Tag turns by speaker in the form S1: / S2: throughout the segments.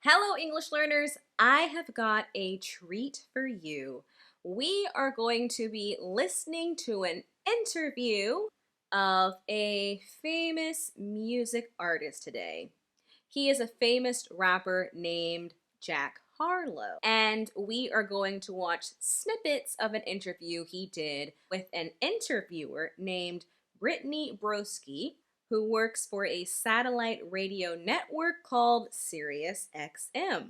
S1: Hello, English learners. I have got a treat for you. We are going to be listening to an interview of a famous music artist today. He is a famous rapper named Jack Harlow, and we are going to watch snippets of an interview he did with an interviewer named Brittany Broski, who works for a satellite radio network called Sirius XM.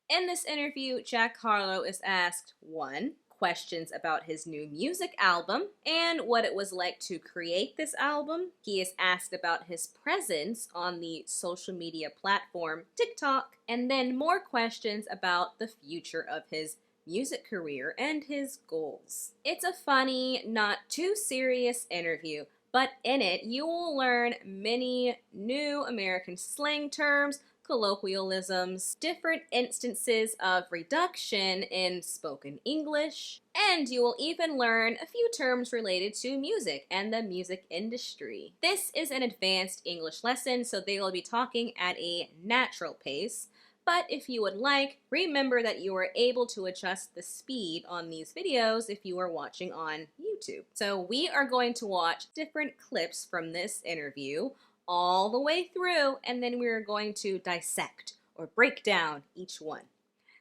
S1: In this interview, Jack Harlow is asked 1. Questions about his new music album and what it was like to create this album. He is asked about his presence on the social media platform TikTok, and then more questions about the future of his music career and his goals. It's a funny, not too serious interview, but in it you will learn many new American slang terms, colloquialisms, different instances of reduction in spoken English, and you will even learn a few terms related to music and the music industry. This is an advanced English lesson, so they will be talking at a natural pace. But if you would like, remember that you are able to adjust the speed on these videos if you are watching on YouTube. So we are going to watch different clips from this interview all the way through, and then we're going to dissect or break down each one.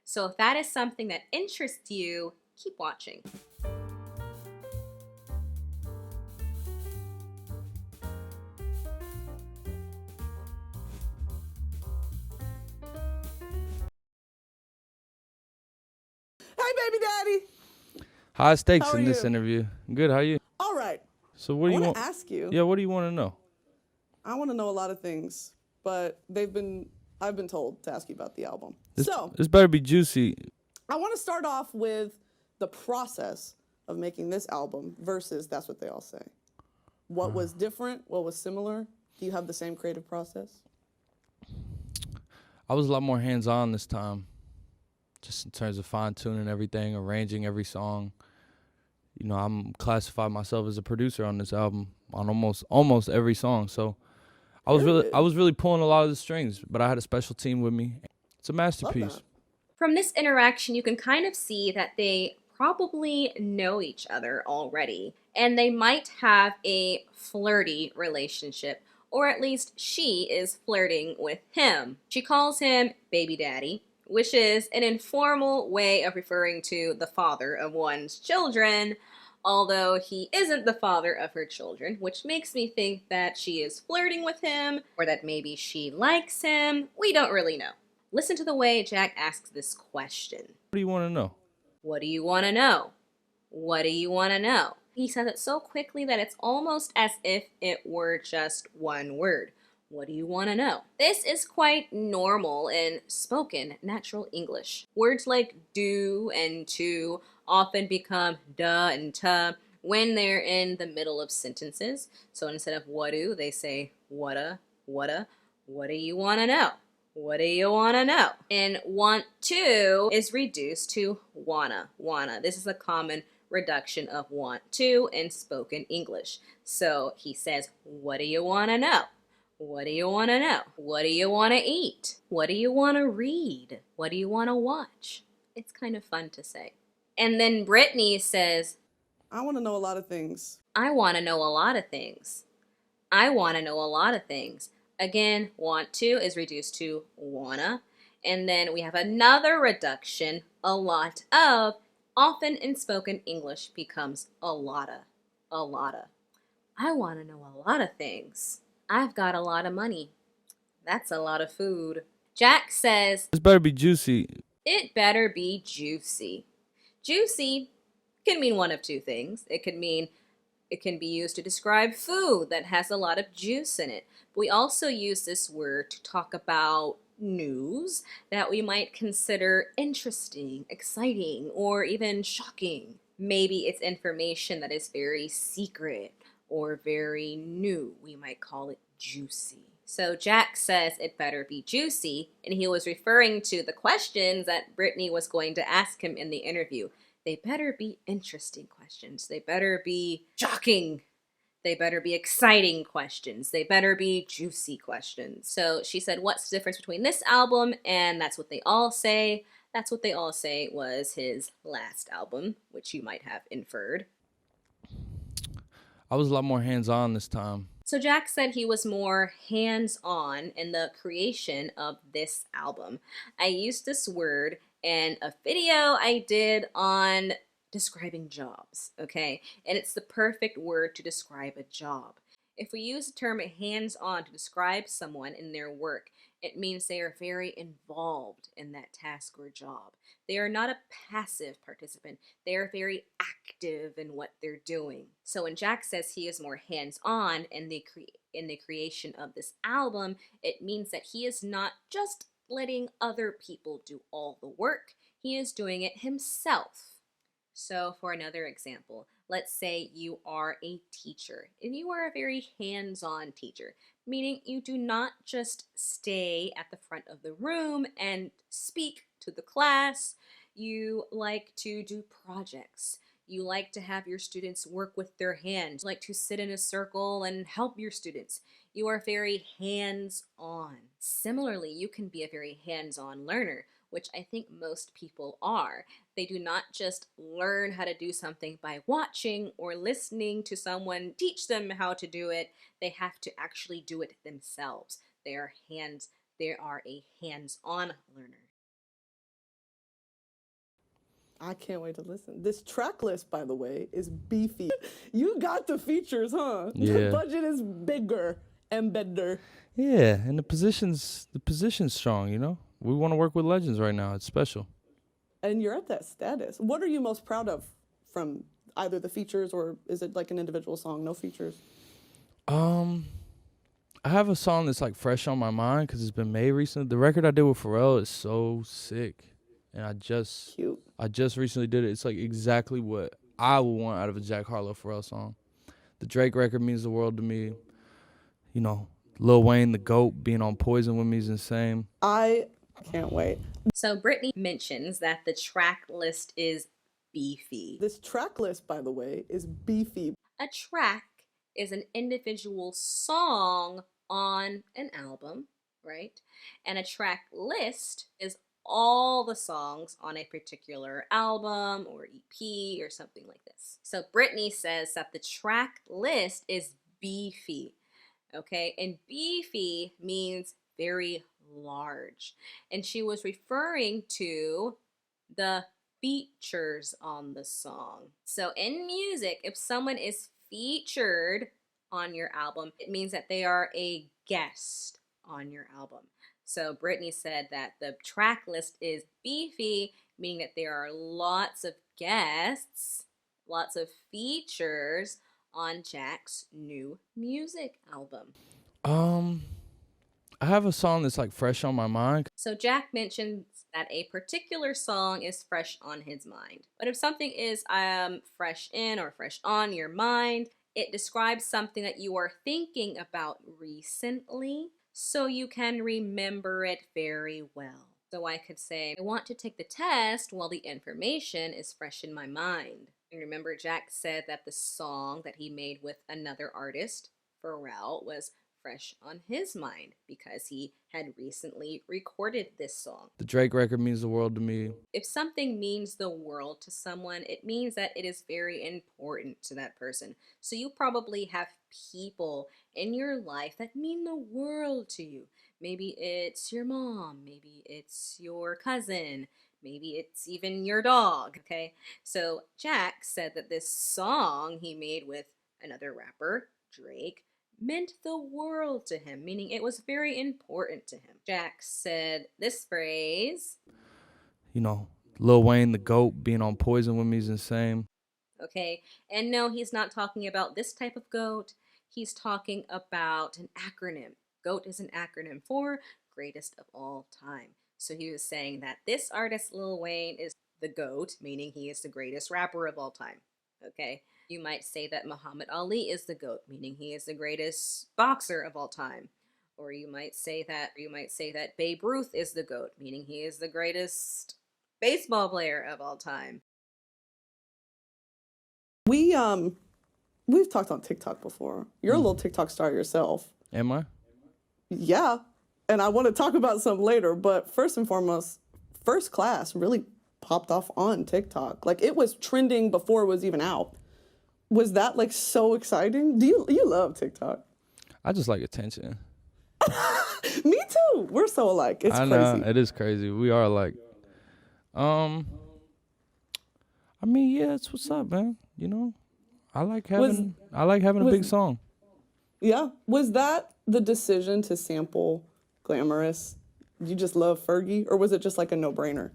S1: So if that is something that interests you, keep watching.
S2: Hi, baby daddy.
S3: High stakes
S2: How are
S3: in this
S2: you?
S3: interview. Good, how are you?
S2: All right.
S3: So what do
S2: I
S3: you
S2: want
S3: want?
S2: to ask you.
S3: Yeah, what do you want to know?
S2: I want to know a lot of things, but I've been told to ask you about the album.
S3: This better be juicy.
S2: I want to start off with the process of making this album versus That's What They All Say. What was different? What was similar? Do you have the same creative process?
S3: I was a lot more hands-on this time, just in terms of fine-tuning everything, arranging every song. You know, I'm classified myself as a producer on this album on almost every song. So I was really pulling a lot of the strings, but I had a special team with me. It's a masterpiece.
S1: From this interaction, you can kind of see that they probably know each other already, and they might have a flirty relationship, or at least she is flirting with him. She calls him baby daddy, which is an informal way of referring to the father of one's children, although he isn't the father of her children, which makes me think that she is flirting with him, or that maybe she likes him. We don't really know. Listen to the way Jack asks this question.
S3: What do you want to know?
S1: What do you want to know? What do you want to know? He says it so quickly that it's almost as if it were just one word. What do you want to know? This is quite normal in spoken natural English. Words like do and to often become duh and tuh when they're in the middle of sentences. So instead of what do, they say whata, what do you want to know? What do you want to know? And want to is reduced to wanna. This is a common reduction of want to in spoken English. So he says, what do you want to know? What do you want to know? What do you want to eat? What do you want to read? What do you want to watch? It's kind of fun to say. And then Brittany says,
S2: I want to know a lot of things.
S1: I want to know a lot of things. I want to know a lot of things. Again, want to is reduced to wanna. And then we have another reduction, a lot of, often in spoken English becomes a lotta. I want to know a lot of things. I've got a lot of money. That's a lot of food. Jack says,
S3: This better be juicy.
S1: it better be juicy. Juicy can mean one of two things. It can be used to describe food that has a lot of juice in it. But we also use this word to talk about news that we might consider interesting, exciting, or even shocking. Maybe it's information that is very secret or very new. We might call it juicy. So Jack says it better be juicy, and he was referring to the questions that Brittany was going to ask him in the interview. They better be interesting questions. They better be shocking. They better be exciting questions. They better be juicy questions. So she said, what's the difference between this album and That's What They All Say? That's What They All Say was his last album, which you might have inferred.
S3: I was a lot more hands-on this time.
S1: So Jack said he was more hands-on in the creation of this album. I used this word in a video I did on describing jobs, okay? And it's the perfect word to describe a job. If we use the term hands-on to describe someone in their work, it means they are very involved in that task or job. They are not a passive participant. They are very active in what they're doing. So when Jack says he is more hands-on in the creation of this album, it means that he is not just letting other people do all the work. He is doing it himself. So for another example, let's say you are a teacher and you are a very hands-on teacher, meaning you do not just stay at the front of the room and speak to the class. You like to do projects. You like to have your students work with their hands. You like to sit in a circle and help your students. You are very hands-on. Similarly, you can be a very hands-on learner, which I think most people are. They do not just learn how to do something by watching or listening to someone teach them how to do it. They have to actually do it themselves. They are a hands-on learner.
S2: I can't wait to listen. This track list, by the way, is beefy. You got the features, huh?
S3: Yeah.
S2: The budget is bigger and better.
S3: Yeah, and the position's strong, you know? We want to work with legends right now. It's special.
S2: And you're at that status. What are you most proud of from either the features or is it like an individual song, no features?
S3: I have a song that's like fresh on my mind because it's been made recently. The record I did with Pharrell is so sick, and I just recently did it. It's like exactly what I would want out of a Jack Harlow Pharrell song. The Drake record means the world to me. You know, Lil Wayne, the GOAT, being on Poison with me is insane.
S2: I can't wait.
S1: So Brittany mentions that the track list is beefy.
S2: This track list, by the way, is beefy.
S1: A track is an individual song on an album, right? And a track list is all the songs on a particular album or EP or something like this. So Brittany says that the track list is beefy, okay? And beefy means very large. And she was referring to the features on the song. So in music, if someone is featured on your album, it means that they are a guest on your album. So Brittany said that the track list is beefy, meaning that there are lots of guests, lots of features on Jack's new music album.
S3: I have a song that's like fresh on my mind.
S1: So Jack mentions that a particular song is fresh on his mind. But if something is fresh in or fresh on your mind, it describes something that you are thinking about recently, so you can remember it very well. So I could say, I want to take the test while the information is fresh in my mind. And remember, Jack said that the song that he made with another artist, Pharrell, was fresh on his mind because he had recently recorded this song.
S3: The Drake record means the world to me.
S1: If something means the world to someone, it means that it is very important to that person. So you probably have people in your life that mean the world to you. Maybe it's your mom, maybe it's your cousin, maybe it's even your dog, okay? So Jack said that this song he made with another rapper, Drake, meant the world to him, meaning it was very important to him. Jack said this phrase,
S3: You know, Lil Wayne, the GOAT, being on Poison with me is insane.
S1: Okay, and no, he's not talking about this type of GOAT. He's talking about an acronym. GOAT is an acronym for greatest of all time. So he was saying that this artist, Lil Wayne, is the GOAT, meaning he is the greatest rapper of all time. Okay, you might say that Muhammad Ali is the GOAT, meaning he is the greatest boxer of all time. Or you might say that Babe Ruth is the GOAT, meaning he is the greatest baseball player of all time.
S2: We we've talked on TikTok before. You're a little TikTok star yourself.
S3: Am I?
S2: Yeah. And I want to talk about some later, but first and foremost, First Class really popped off on TikTok. Like, it was trending before it was even out. Was that like so exciting? You love TikTok?
S3: I just like attention.
S2: Me too. We're so alike. It's
S3: I know,
S2: crazy.
S3: it is crazy. We are like, I mean, yeah, it's what's up, man. You know, I like having a big song.
S2: Yeah. Was that the decision to sample Glamorous? You just love Fergie, or was it just like a no-brainer?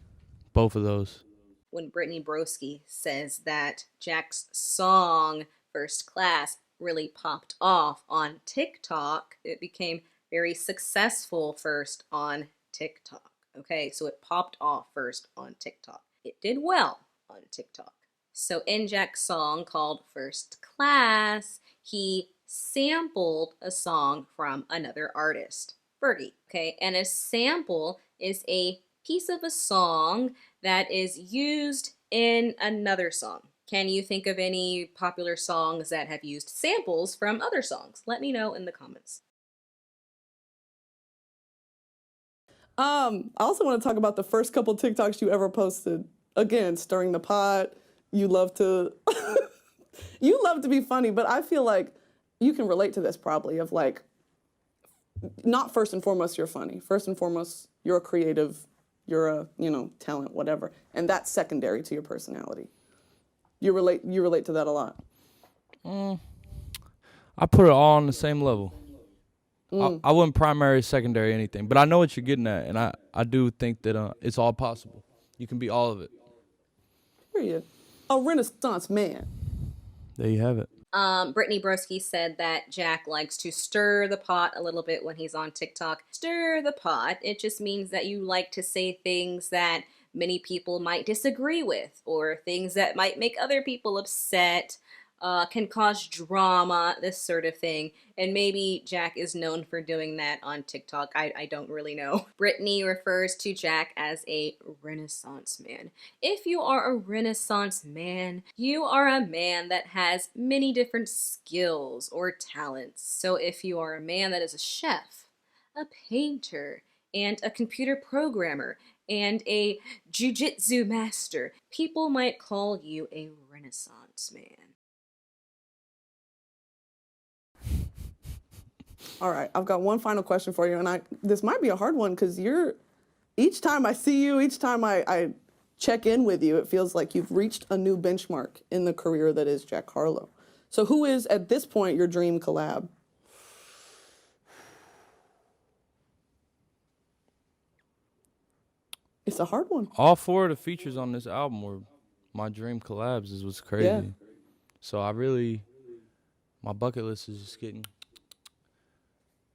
S3: Both of those.
S1: When Brittany Broski says that Jack's song First Class really popped off on TikTok, it became very successful first on TikTok. Okay, so it popped off first on TikTok. It did well on TikTok. So in Jack's song called First Class, he sampled a song from another artist, Fergie. Okay, and a sample is a piece of a song that is used in another song. Can you think of any popular songs that have used samples from other songs? Let me know in the comments.
S2: I also want to talk about the first couple TikToks you ever posted. Again, stirring the pot. You love to you love to be funny, but I feel like you can relate to this probably of like, not first and foremost you're funny. First and foremost, you're a creative, you're a, talent, whatever. And that's secondary to your personality. You relate to that a lot.
S3: I put it all on the same level. I wouldn't primary, secondary, anything. But I know what you're getting at, and I do think that it's all possible. You can be all of it.
S2: Period. A Renaissance man.
S3: There you have it.
S1: Brittany Broski said that Jack likes to stir the pot a little bit when he's on TikTok. Stir the pot. It just means that you like to say things that many people might disagree with, or things that might make other people upset, can cause drama, this sort of thing. And maybe Jack is known for doing that on TikTok. I don't really know. Brittany refers to Jack as a Renaissance man. If you are a Renaissance man, you are a man that has many different skills or talents. So if you are a man that is a chef, a painter, and a computer programmer, and a jujitsu master, people might call you a Renaissance man.
S2: All right, I've got one final question for you, and this might be a hard one because each time I see you, each time I check in with you, it feels like you've reached a new benchmark in the career that is Jack Harlow. So who is, at this point, your dream collab? It's a hard one.
S3: All 4 of the features on this album were my dream collabs. Is what's crazy.
S2: Yeah.
S3: So my bucket list is just getting.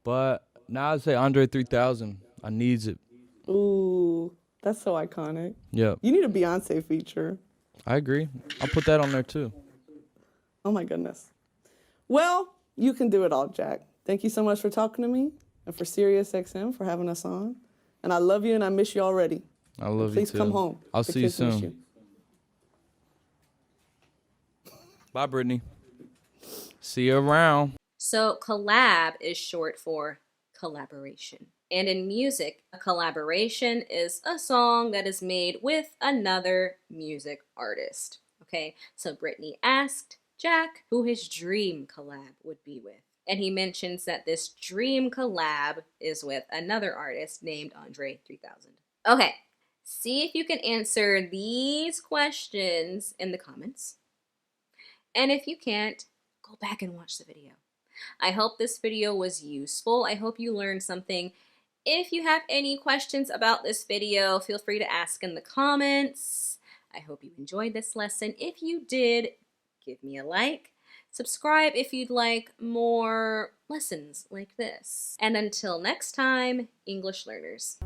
S3: But now I'd say Andre 3000. I needs it.
S2: Ooh, that's so iconic.
S3: Yeah.
S2: You need a Beyonce feature.
S3: I agree. I'll put that on there too.
S2: Oh my goodness. Well, you can do it all, Jack. Thank you so much for talking to me, and for SiriusXM for having us on. And I love you, and I miss you already.
S3: I love you too.
S2: Please come home.
S3: I'll
S2: The
S3: see you
S2: kids miss
S3: soon.
S2: you.
S3: Bye, Brittany. See you around.
S1: So collab is short for collaboration. And in music, a collaboration is a song that is made with another music artist. Okay, so Brittany asked Jack who his dream collab would be with. And he mentions that this dream collab is with another artist named Andre 3000. Okay, see if you can answer these questions in the comments. And if you can't, go back and watch the video. I hope this video was useful. I hope you learned something. If you have any questions about this video, feel free to ask in the comments. I hope you enjoyed this lesson. If you did, give me a like. Subscribe if you'd like more lessons like this. And until next time, English learners.